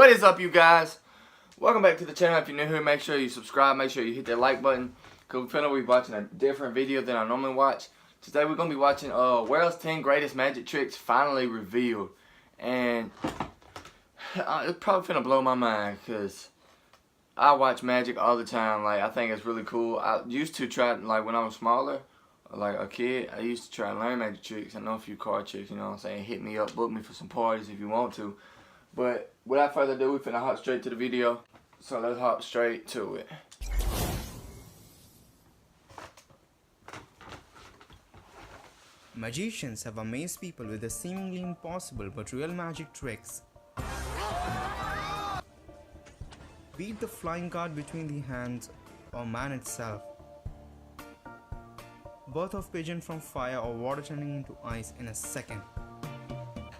What is up, you guys? Welcome back to the channel. If you're new here, make sure you subscribe. Make sure you hit that like button, because we're going to be watching a different video than I normally watch. Today we're going to be watching World's 10 Greatest Magic Tricks finally revealed. And it's probably finna blow my mind, because I watch magic all the time. Like, I think it's really cool. I used to try, like, when I was smaller, like a kid, I used to try to learn magic tricks. I know a few card tricks, you know what I'm saying? Hit me up, book me for some parties if you want to. But without further ado, we're finna hop straight to the video. So let's hop straight to it. Magicians have amazed people with the seemingly impossible but real magic tricks. Be it the flying card between the hands or man itself. Birth of pigeon from fire or water turning into ice in a second.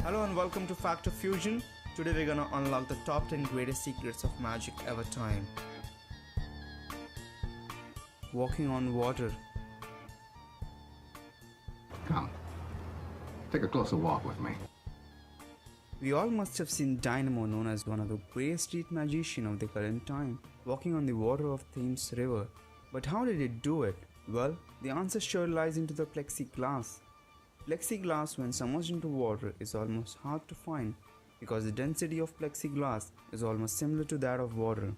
Hello and welcome to Factor Fusion. Today we're gonna unlock the top 10 greatest secrets of magic ever time. Walking on water. Come, take a closer walk with me. We all must have seen Dynamo, known as one of the greatest street magicians of the current time, walking on the water of Thames River. But how did he do it? Well, the answer sure lies into the plexiglass. Plexiglass, when submerged into water, is almost hard to find because the density of plexiglass is almost similar to that of water.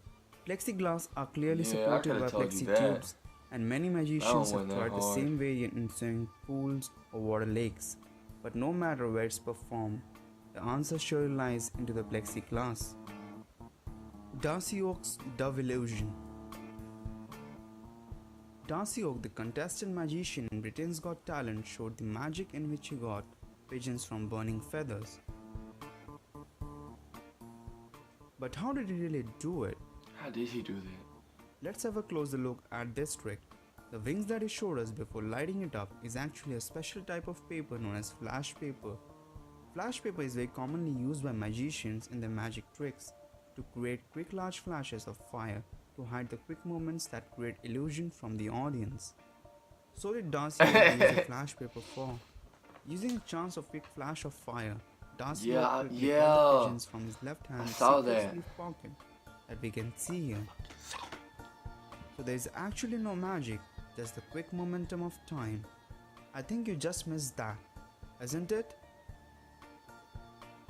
Plexiglass are clearly supported by plexi tubes, and many magicians have tried the same variant in swimming pools or water lakes. But no matter where it's performed, the answer surely lies into the plexiglass. Darcy Oak's Dove Illusion. Darcy Oak, the contestant magician in Britain's Got Talent, showed the magic in which he got pigeons from burning feathers. But how did he really do it? How did he do that? Let's have a closer look at this trick. The wings that he showed us before lighting it up is actually a special type of paper known as flash paper. Flash paper is very commonly used by magicians in their magic tricks to create quick large flashes of fire to hide the quick movements that create illusion from the audience. So did Darcy use a flash paper for? Using a chance of quick flash of fire, Darcy quickly pulled the pigeons from his left hand sleeve pocket that we can see here. So there is actually no magic, just the quick momentum of time. I think you just missed that, isn't it?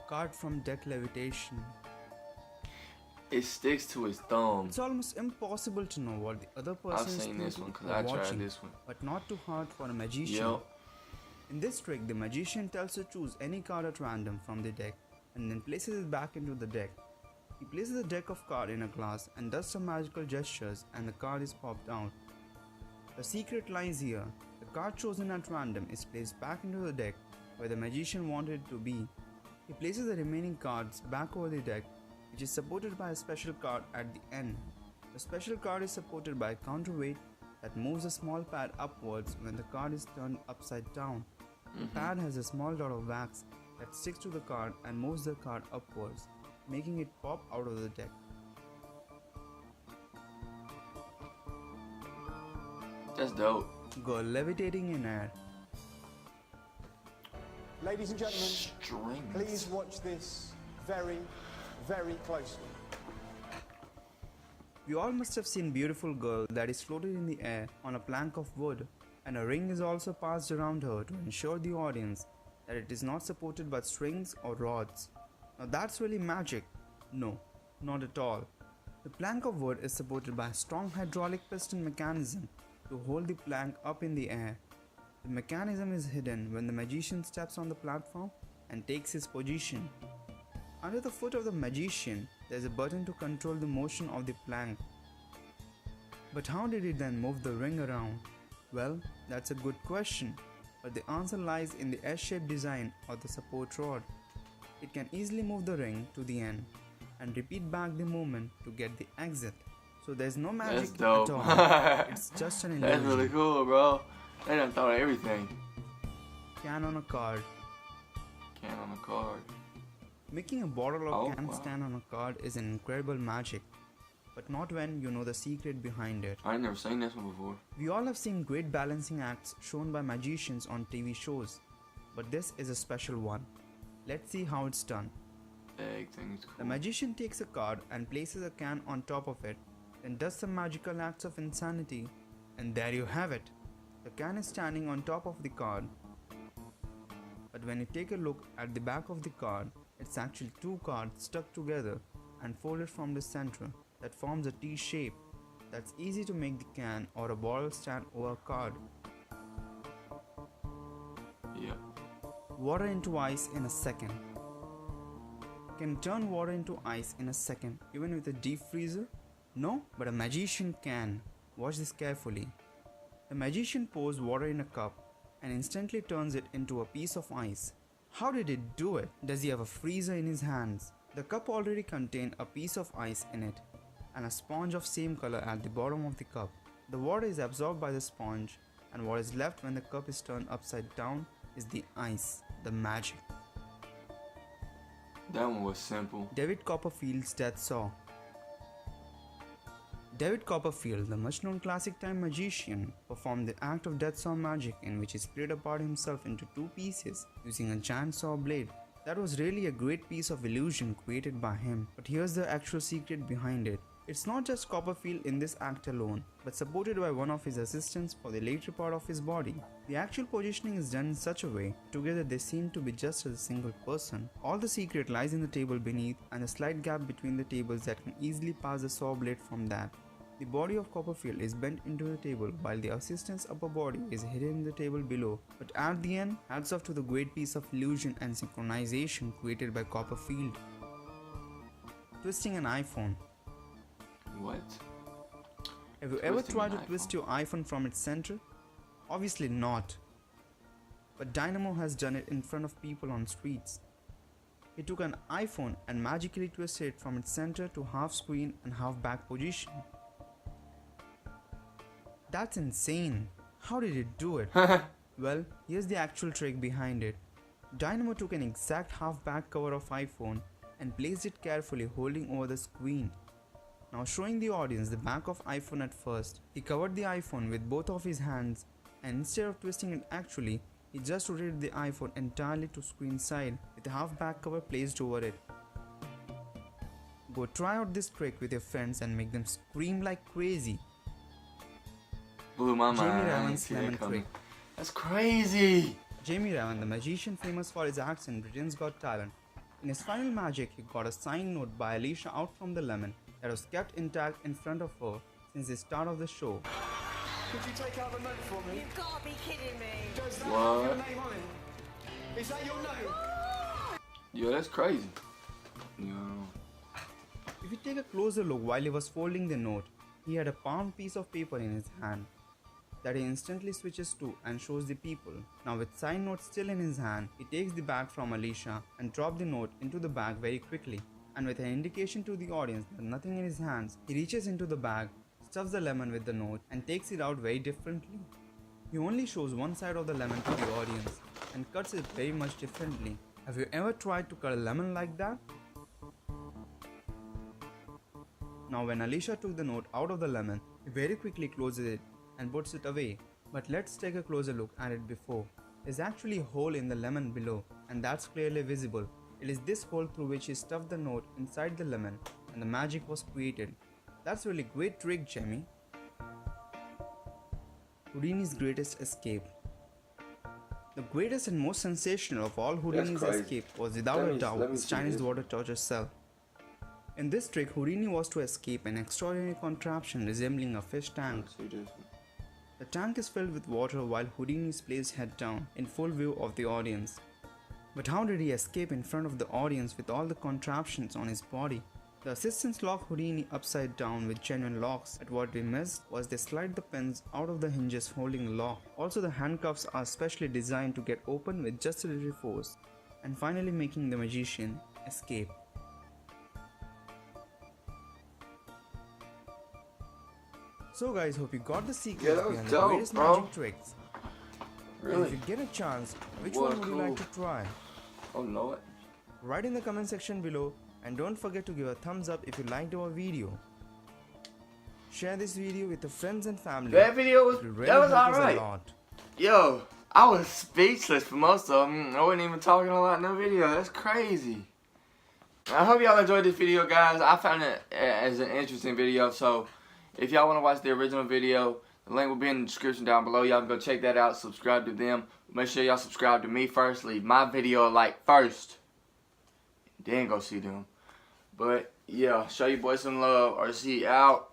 Card from deck levitation. It sticks to his thumb. It's almost impossible to know what the other person is thinking or watching, but not too hard for a magician. Yep. In this trick, the magician tells to choose any card at random from the deck and then places it back into the deck. He places the deck of cards in a glass and does some magical gestures, and the card is popped out. The secret lies here. The card chosen at random is placed back into the deck where the magician wanted it to be. He places the remaining cards back over the deck, which is supported by a special card at the end. The special card is supported by a counterweight that moves a small pad upwards when the card is turned upside down. The pad has a small dot of wax that sticks to the card and moves the card upwards, making it pop out of the deck. That's dope. Girl levitating in air. Ladies and gentlemen, please watch this very, very closely. We all must have seen beautiful girl that is floated in the air on a plank of wood, and a ring is also passed around her to ensure the audience that it is not supported by strings or rods. Now that's really magic. No, not at all. The plank of wood is supported by a strong hydraulic piston mechanism to hold the plank up in the air. The mechanism is hidden when the magician steps on the platform and takes his position. Under the foot of the magician, there is a button to control the motion of the plank. But how did he then move the ring around? Well, that's a good question, but the answer lies in the S-shaped design of the support rod. It can easily move the ring to the end and repeat back the movement to get the exit. So there's no magic at all. It's just an illusion. That's really cool, bro. They done thought of everything. Can on a card. Can on a card. Making a bottle of can stand on a card is an incredible magic, but not when you know the secret behind it. I ain't never seen this one before. We all have seen great balancing acts shown by magicians on TV shows, but this is a special one. Let's see how it's done. egg thing is cool. The magician takes a card and places a can on top of it, then does some magical acts of insanity, and there you have it. The can is standing on top of the card. But when you take a look at the back of the card, it's actually two cards stuck together and folded from the center that forms a T shape. That's easy to make the can or a bottle stand over a card. Yep. Water into ice in a second. Can turn water into ice in a second, even with a deep freezer? No, but a magician can. Watch this carefully. The magician pours water in a cup and instantly turns it into a piece of ice. How did he do it? Does he have a freezer in his hands? The cup already contained a piece of ice in it and a sponge of same color at the bottom of the cup. The water is absorbed by the sponge, and what is left when the cup is turned upside down is the ice, the magic. That one was simple. David Copperfield's Death Saw. David Copperfield, the much known classic time magician, performed the act of death saw magic in which he split apart himself into two pieces using a giant saw blade. That was really a great piece of illusion created by him, but here's the actual secret behind it. It's not just Copperfield in this act alone, but supported by one of his assistants for the later part of his body. The actual positioning is done in such a way, together they seem to be just as a single person. All the secret lies in the table beneath and a slight gap between the tables that can easily pass the saw blade from that. The body of Copperfield is bent into the table while the assistant's upper body is hidden in the table below. But at the end, hats off to the great piece of illusion and synchronization created by Copperfield. Twisting an iPhone. What? Have you ever Twisting tried an to twist iPhone. your iPhone from its center? Obviously not. But Dynamo has done it in front of people on streets. He took an iPhone and magically twisted it from its center to half screen and half back position. That's insane. How did he do it? Well, here's the actual trick behind it. Dynamo took an exact half back cover of iPhone and placed it carefully holding over the screen. Now showing the audience the back of iPhone at first, he covered the iPhone with both of his hands and instead of twisting it actually, he just rotated the iPhone entirely to screen side with a half back cover placed over it. Go try out this trick with your friends and make them scream like crazy. Blew my mind. Jamie I didn't Raven's see that lemon coming. trick. That's crazy. Jamie Raven, the magician famous for his acts in Britain's Got Talent. In his final magic, he got a signed note by Alicia out from the lemon that was kept intact in front of her since the start of the show. Could you take out the note for me? You've got to be kidding me. Does that What? have your name on it? Is that your note? Yo, that's crazy. Yo. If you take a closer look while he was folding the note, he had a palm piece of paper in his hand that he instantly switches to and shows the people. Now with signed note still in his hand, he takes the bag from Alicia and drops the note into the bag very quickly. And with an indication to the audience that nothing in his hands, he reaches into the bag, stuffs the lemon with the note and takes it out very differently. He only shows one side of the lemon to the audience and cuts it very much differently. Have you ever tried to cut a lemon like that? Now when Alicia took the note out of the lemon, he very quickly closes it and puts it away. But let's take a closer look at it before. There's actually a hole in the lemon below and that's clearly visible. It is this hole through which he stuffed the note inside the lemon and the magic was created. That's really great trick, Jamie. Houdini's greatest escape. The greatest and most sensational of all Houdini's crazy. escape was without Let a me doubt see Chinese this. water torture cell. In this trick, Houdini was to escape an extraordinary contraption resembling a fish tank. Let's see this. The tank is filled with water while Houdini is placed head down in full view of the audience. But how did he escape in front of the audience with all the contraptions on his body? The assistants lock Houdini upside down with genuine locks, but what we missed was they slide the pins out of the hinges holding the lock. Also the handcuffs are specially designed to get open with just a little force, and finally making the magician escape. So guys, hope you got the secrets Yeah, that was behind dope, the greatest bro. magic tricks. And Really? if you get a chance, which What one would you like cool. to try? Oh, know it. Write in the comment section below and don't forget to give a thumbs up if you liked our video. Share this video with your friends and family. That video was, It will really that was help us a alright. lot. Yo, I was speechless for most of them. I wasn't even talking a lot in the video. That's crazy. I hope y'all enjoyed this video, guys. I found it as an interesting video, so if y'all want to watch the original video, the link will be in the description down below. Y'all can go check that out, subscribe to them. Make sure y'all subscribe to me first. Leave my video a like first, then go see them. But yeah, show your boys some love. RC out.